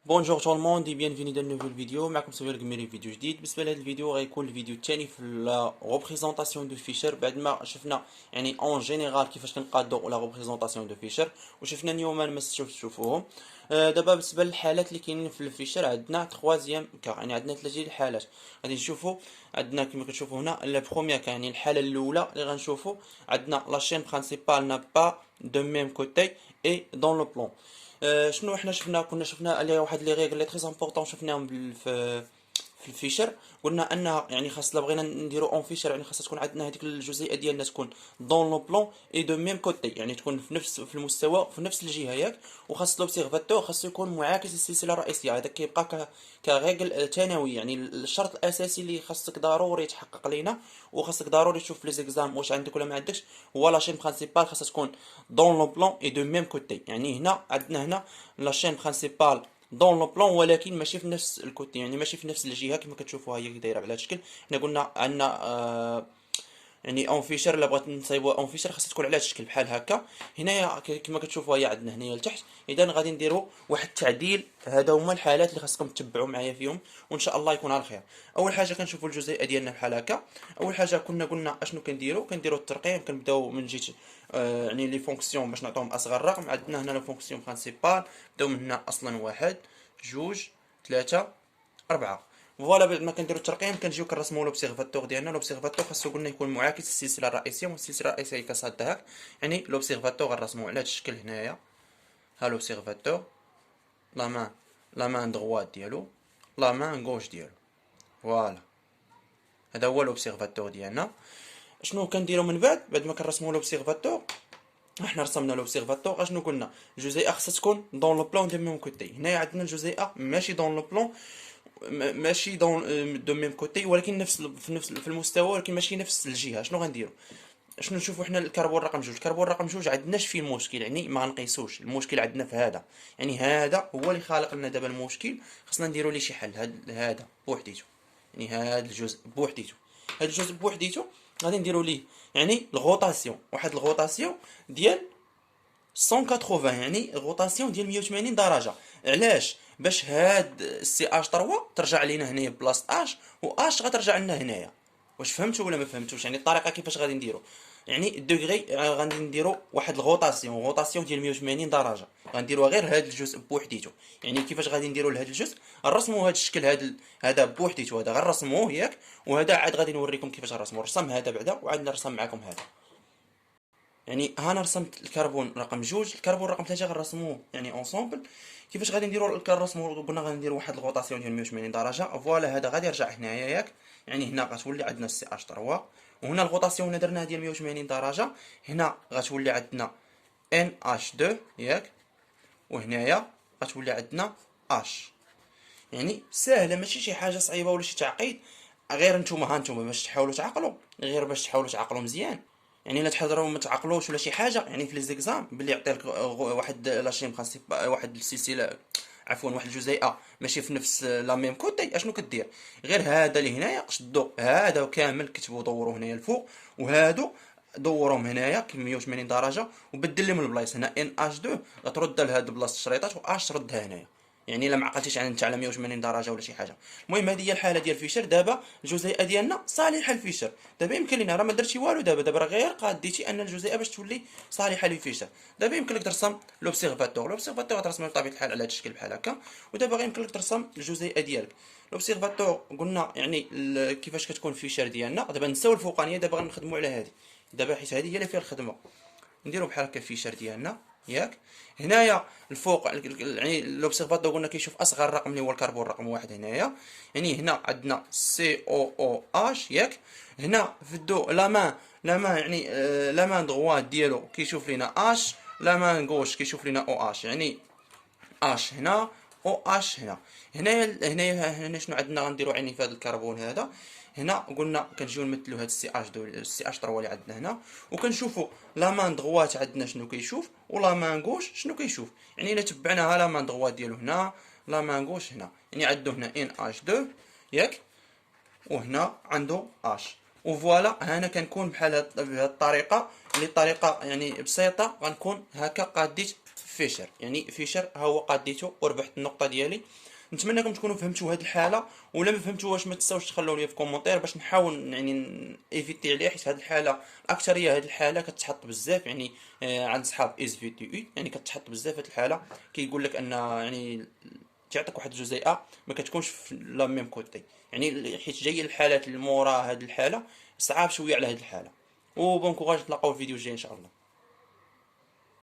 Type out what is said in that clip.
بونجور تو الموند اي بيانفيني دان نوفيل فيديو. معكم سمير القميري في فيديو جديد. بالنسبه لهذا الفيديو غيكون الفيديو الثاني في لا ريبريزونطاسيون دو فيشر بعد ما شفنا يعني اون جينيرال كيفاش كنقادو لا ريبريزونطاسيون دو فيشر وشفنا اليوم ما تشوفوهم. دابا بالنسبه للحالات اللي كاينين في الفيشر عندنا تخوازيام كا، يعني عندنا ثلاثه الحالات غادي نشوفوا. عندنا كما كتشوفوا هنا لا بروميير كا، يعني الحاله الاولى اللي غنشوفوا عندنا لا شين برينسيبال نا با دو ميم كوتي اي دون لو بلون. شنو احنا شفنا؟ كنا شفنا عليه واحد لي ريغل لي تري امبورطون شفناهم في الفيشر. قلنا ان يعني خاص لا بغينا نديرو اون فيشر يعني خاصها تكون عندنا هذيك الجزئيه ديالنا تكون دون لو بلون اي دو ميم كوتي، يعني تكون في المستوى في نفس الجهه ياك. وخاص لوبسيرفاتور خاصو يكون معاكس للسلسله الرئيسيه. هذا كيبقى كريغل ثانوي، يعني الشرط الاساسي اللي خاصك ضروري يتحقق لينا وخاصك ضروري تشوف في لي زيكزام واش عندك ولا ما عندكش. هو لا شين برينسيبال خاصها تكون دون لو بلون اي دو ميم كوتي، يعني هنا عندنا هنا لا شين برينسيبال دون لو بلون ولكن ماشي في نفس الكوتي، يعني ماشي في نفس الجهه كما كتشوفوها هي دايره على هذا الشكل. حنا قلنا عندنا يعني اون فيشر الا بغيت نصايبوها اون فيشر خاصها تكون على هذا الشكل بحال هكا. هنايا كما كتشوفوا هي عندنا هنايا لتحت. اذا غادي نديروا واحد التعديل. هذا هما الحالات اللي خاصكم تتبعوا معايا فيهم وان شاء الله يكون على خير. اول حاجه كنشوفوا الجزيئه ديالنا بحال هكا. اول حاجه قلنا اشنو كنديروا الترقيم. كنبداو من جهه يعني لي فونكسيون باش نعطيهم اصغر رقم. عندنا هنا لو فونكسيون برينسيبال نبداو من هنا اصلا واحد جوج ثلاثة أربعة. فوالا بعد ما كنديرو الترقيم كنجيو كنرسمو لوبسيرفاتور ديالنا. لوبسيرفاتور خاصو قلنا يكون معاكس للسلسله الرئيسيه، والسلسله الرئيسيه كصاد هاك. يعني لوبسيرفاتور غنرسمو على هاد الشكل هنايا. ها لوبسيرفاتور لا مان دغوات ديالو لا مان غوش ديالو. فوالا هذا هو لوبسيرفاتور ديالنا. شنو كنديرو من بعد ما كنرسمو لوبسيرفاتور؟ احنا رسمنا لوبسيرفاتور. اشنو قلنا؟ الجزيئه خاصها تكون دون لو بلون دو ميم كوتي. هنايا عندنا الجزيئه ماشي دون لو بلون، ماشي دون دو ميم كوتي، ولكن في المستوى، ولكن ماشي نفس الجهه. شنو غنديروا؟ شنو نشوفوا حنا الكربون رقم جوج؟ الكربون رقم جوج عندناش فيه المشكل، يعني ما غنقيسوش المشكل عندنا في هذا. يعني هذا هو اللي خالق لنا دابا المشكل. خصنا نديروا ليه شي حل. هذا بوحديته، يعني هذا الجزء بوحديته، هذا الجزء بوحديته غادي نديروا ليه يعني الغوطاسيون، واحد الغوطاسيون ديال 180، يعني غوطاسيون ديال 180 درجه. علاش؟ باش هاد سي اش 3 ترجع لينا هنايا بلاصه اش، و اش غترجع لنا هنايا. واش فهمتوا ولا ما فهمتوش؟ يعني الطريقه كيفاش غادي نديرو يعني الدوغري غادي نديرو واحد غوطاسيون ديال 180 درجه. غنديروها غير هاد الجزء بوحديتو. يعني كيفاش غادي نديرو لهاد الجزء؟ نرسمو هاد الشكل هذا بوحديتو، هذا غنرسموه ياك. وهذا عاد غادي نوريكم كيفاش غنرسمو. رسم هذا بعدا وعاد نرسم معكم هذا. يعني انا رسمت الكربون رقم جوج، الكربون رقم ثلاثة غنرسموه يعني اونسومبل. كيفاش غادي نديرو نرسمو؟ قلنا غادي نديرو واحد الغوطاسيون ديال 180 درجه. فوالا هذا غادي يرجع هنايا ياك. يعني هنا غتولي عندنا سي اش 3، وهنا الغوطاسيون اللي درناها ديال 180 درجه. هنا غتولي عندنا ان اش 2 ياك، وهنايا غتولي عندنا اش. يعني ساهله، ماشي شي حاجه صعيبه ولا شي تعقيد. غير نتوما باش تحاولوا تعقلوا، غير باش تحاولوا تعقلوا مزيان. يعني لا تحضروا ما تعقلوش ولا شي حاجه. يعني في لي زيكزام بلي يعطي لك واحد لاشين برينسيپ، واحد السلسله، عفوا واحد الجزيئه ماشي في نفس لا ميم كوتي. اشنو كدير؟ غير هذا اللي هنايا شدو هذا كامل، كتبوا دوروا هنايا الفوق، وهادو دورهم هنايا ك 180 درجه، وبدل لهم البلايص. هنا ان اش 2 غترد لهاد بلاصه الشريطات، و اش تردها هنايا. يعني الا ما عقلتيش على انت على 180 درجه ولا شي حاجه. المهم هذه هي الحاله ديال فيشر. دابا الجزيئه ديالنا صالحه للفيشر. دابا يمكن لينا راه ما درتي والو. دابا راه غير قاديتي ان الجزيئه باش تولي صالحه للفيشر. دابا يمكن لك ترسم لوبسيرفاتور غترسم بطبيعه الحال على هذا الشكل بحال هكا. ودابا غير يمكن لك ترسم الجزيئه ديالك. لوبسيرفاتور قلنا يعني كيفاش كتكون الفيشر ديالنا. دابا نساو الفوقانيه، دابا غنخدموا على هذه دابا، حيت هذه هي اللي فيها الخدمه. نديرو بحال هكا الفيشر ديالنا ياك. هنايا الفوق يعني لوبسيرفاتور قلنا كيشوف اصغر رقم اللي هو الكربون رقم واحد هنايا. يعني هنا عندنا سي او او اش ياك. هنا في الدو لا مان يعني لا مان دغوات ديالو كيشوف لينا اش، لا مان غوش كيشوف لينا او اش. يعني اش هنا او اش هنا. هنا شنو عندنا غنديرو يعني في هذا الكربون هذا. هنا قلنا كنجيو نمثلو هاد السي اش دو السي اش 3 اللي عندنا هنا، وكنشوفوا لا مان دغوات عندنا شنو كيشوف، ولا مان غوش شنو كيشوف. يعني الا تبعناها لا مان دغوات ديالو هنا، لا مان غوش هنا. يعني عنده هنا ان اش 2 ياك، وهنا عنده اش. وفوالا انا كنكون بحال بهاد الطريقه، اللي طريقه يعني بسيطه. غنكون هكا قاديت فيشر، يعني فيشر ها هو قاديته وربحت النقطه ديالي. نتمنىكم تكونوا فهمتوا هذه الحاله، ولا ما فهمتوهاش ما تنساوش تخلوا لي في كومونتير باش نحاول يعني ايفيتي عليها، حيت هذه الحاله الاكثريه هذه الحاله كتحط بزاف يعني عند صحاب اس في تي اي، يعني كتحط بزاف هذه الحاله. كيقول لك ان يعني تعطيك واحد الجزيئه ما كتكونش في لا ميم كوتي، يعني حيت جايه الحالات اللي مورا هذه الحاله صعاب شويه على هذه الحاله. وبون كوراج، نتلاقاو في الفيديو الجاي ان شاء الله.